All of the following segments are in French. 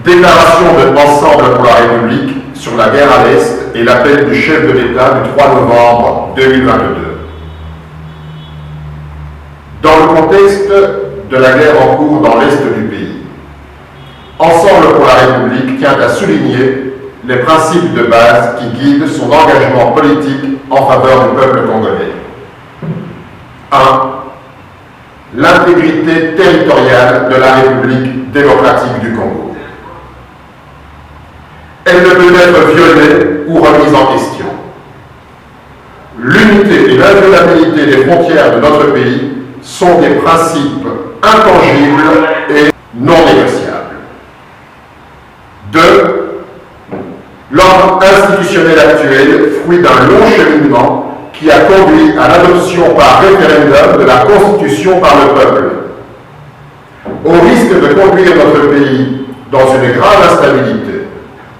Déclaration de Ensemble pour la République sur la guerre à l'Est et l'appel du chef de l'État du 3 novembre 2022. Dans le contexte de la guerre en cours dans l'Est du pays, Ensemble pour la République tient à souligner les principes de base qui guident son engagement politique en faveur du peuple congolais. 1. L'intégrité territoriale de la République démocratique du Congo. Elle ne peut être violée ou remise en question. L'unité et l'inviolabilité des frontières de notre pays sont des principes intangibles et non négociables. 2. L'ordre institutionnel actuel, fruit d'un long cheminement qui a conduit à l'adoption par référendum de la Constitution par le peuple. Au risque de conduire notre pays dans une grave instabilité,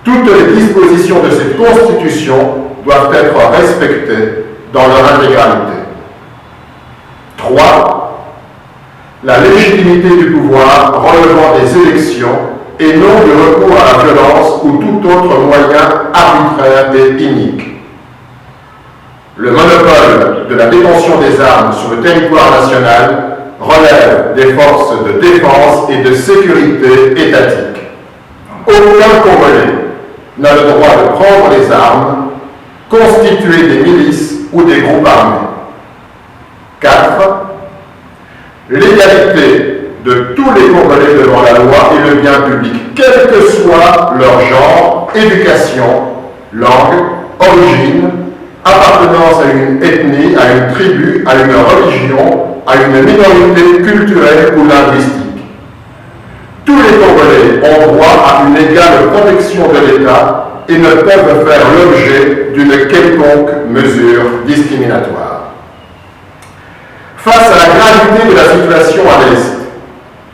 toutes les dispositions de cette Constitution doivent être respectées dans leur intégralité. 3. La légitimité du pouvoir relevant des élections et non du recours à la violence ou tout autre moyen arbitraire et inique. Le monopole de la détention des armes sur le territoire national relève des forces de défense et de sécurité étatiques. Aucun Congolais n'a le droit de prendre les armes, constituer des milices ou des groupes armés. 4. L'égalité de tous les Congolais devant la loi et le bien public, quel que soit leur genre, éducation, langue, origine, appartenance à une ethnie, à une tribu, à une religion, à une minorité culturelle ou linguistique. Tous les Congolais ont droit à une égale protection de l'État et ne peuvent faire l'objet d'une quelconque mesure discriminatoire. Face à la gravité de la situation à l'Est,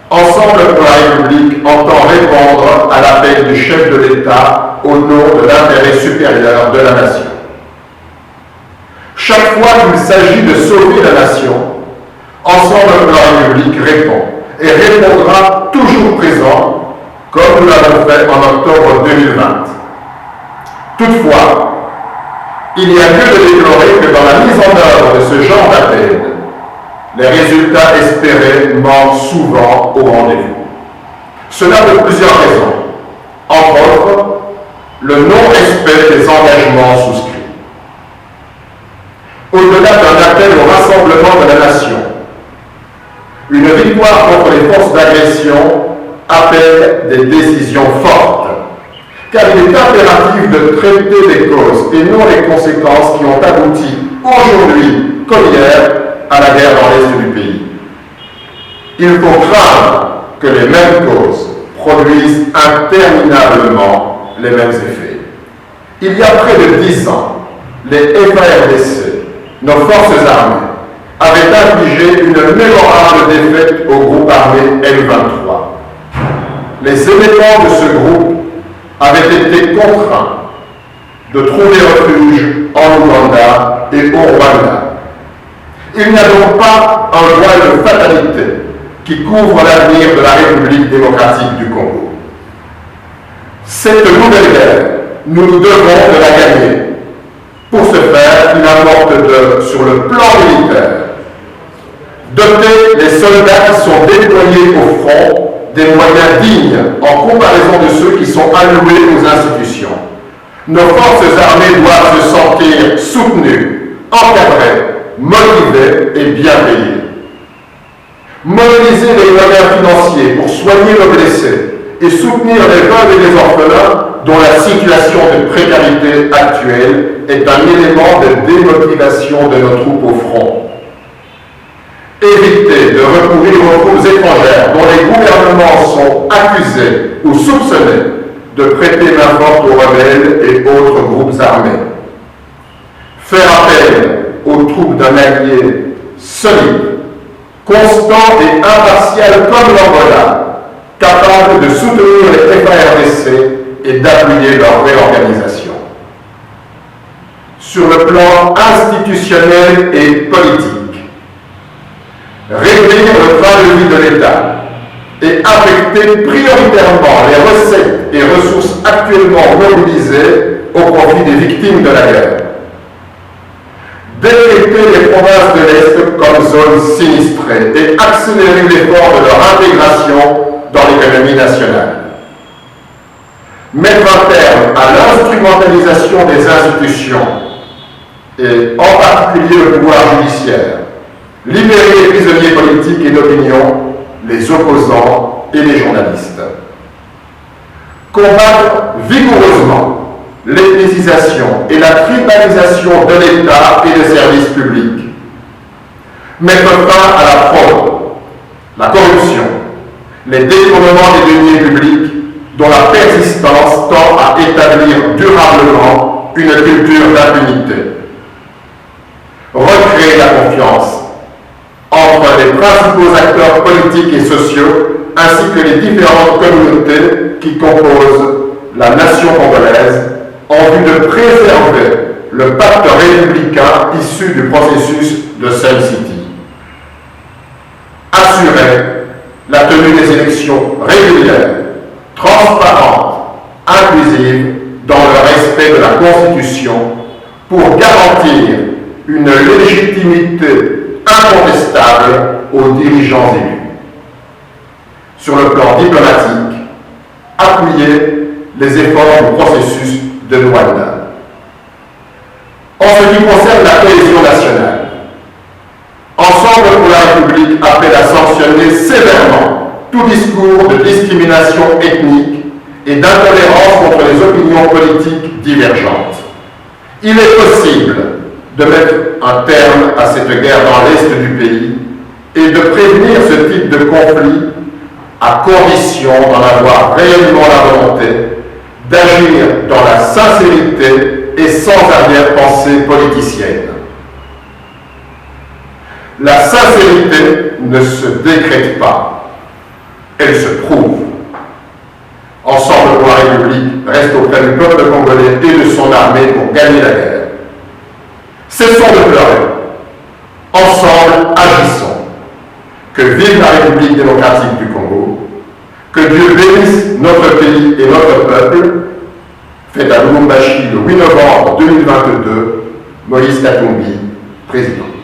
Ensemble pour la République entend répondre à l'appel du chef de l'État au nom de l'intérêt supérieur de la nation. Chaque fois qu'il s'agit de sauver la nation, Ensemble pour la République répond et répondra toujours présent, comme nous l'avons fait en octobre 2020. Toutefois, il y a lieu de déplorer que dans la mise en œuvre de ce genre d'appel, les résultats espérés manquent souvent au rendez-vous. Cela pour plusieurs raisons. Entre autres, le non-respect des engagements souscrits. Au-delà d'un appel au rassemblement de la nation, une victoire contre les forces d'agression appelle des décisions fortes, car il est impératif de traiter les causes et non les conséquences qui ont abouti aujourd'hui comme hier à la guerre dans l'Est du pays. Il faut craindre que les mêmes causes produisent interminablement les mêmes effets. Il y a près de 10 ans, les FARDC, nos forces armées, avaient infligé une mémorable défaite au groupe armé M23. Les éléments de ce groupe avaient été contraints de trouver refuge en Ouganda et au Rwanda. Il n'y a donc pas un voile de fatalité qui couvre l'avenir de la République démocratique du Congo. Cette nouvelle guerre, nous nous devons de la gagner. Pour ce faire, il importe sur le plan militaire, doter les soldats qui sont déployés au front des moyens dignes en comparaison de ceux qui sont alloués aux institutions. Nos forces armées doivent se sentir soutenues, encadrées, motivés et bien payés. Mobiliser les moyens financiers pour soigner nos blessés et soutenir les veuves et les orphelins dont la situation de précarité actuelle est un élément de démotivation de nos troupes au front. Éviter de recourir aux troupes étrangères dont les gouvernements sont accusés ou soupçonnés de prêter main forte aux rebelles et autres groupes armés. Faire appel aux troupes d'un allié solide, constant et impartial comme l'Angola, capable de soutenir les FARDC et d'appuyer leur réorganisation. Sur le plan institutionnel et politique, réduire le train de vie de l'État et affecter prioritairement les recettes massivement mobilisés au profit des victimes de la guerre. Décréter les provinces de l'Est comme zones sinistrées et accélérer l'effort de leur intégration dans l'économie nationale. Mettre un terme à l'instrumentalisation des institutions et en particulier le pouvoir judiciaire. Libérer les prisonniers politiques et d'opinion, les opposants et les journalistes. Combattre vigoureusement l'ethnicisation et la tribalisation de l'État et des services publics. Mettre fin à la fraude, la corruption, les détournements des deniers publics dont la persistance tend à établir durablement une culture d'impunité. Recréer la confiance entre les principaux acteurs politiques et sociaux ainsi que les différentes communautés qui composent la nation congolaise en vue de préserver le pacte républicain issu du processus de Sun City. Assurer la tenue des élections régulières, transparentes, inclusives, dans le respect de la Constitution pour garantir une légitimité incontestable aux dirigeants élus. Sur le plan diplomatique, appuyer les efforts du processus de Luanda. En ce qui concerne la cohésion nationale, Ensemble pour la République appelle à sanctionner sévèrement tout discours de discrimination ethnique et d'intolérance contre les opinions politiques divergentes. Il est possible de mettre un terme à cette guerre dans l'Est du pays et de prévenir ce type de conflit à condition d'en avoir réellement la volonté, d'agir dans la sincérité et sans arrière-pensée politicienne. La sincérité ne se décrète pas, elle se prouve. Ensemble pour la République reste auprès du peuple congolais et de son armée pour gagner la guerre. Cessons de pleurer. Ensemble, agissons. Que vive la République démocratique du Congo. Que Dieu bénisse notre pays et notre peuple. Fait à Lubumbashi le 8 novembre 2022, Moïse Katumbi, président.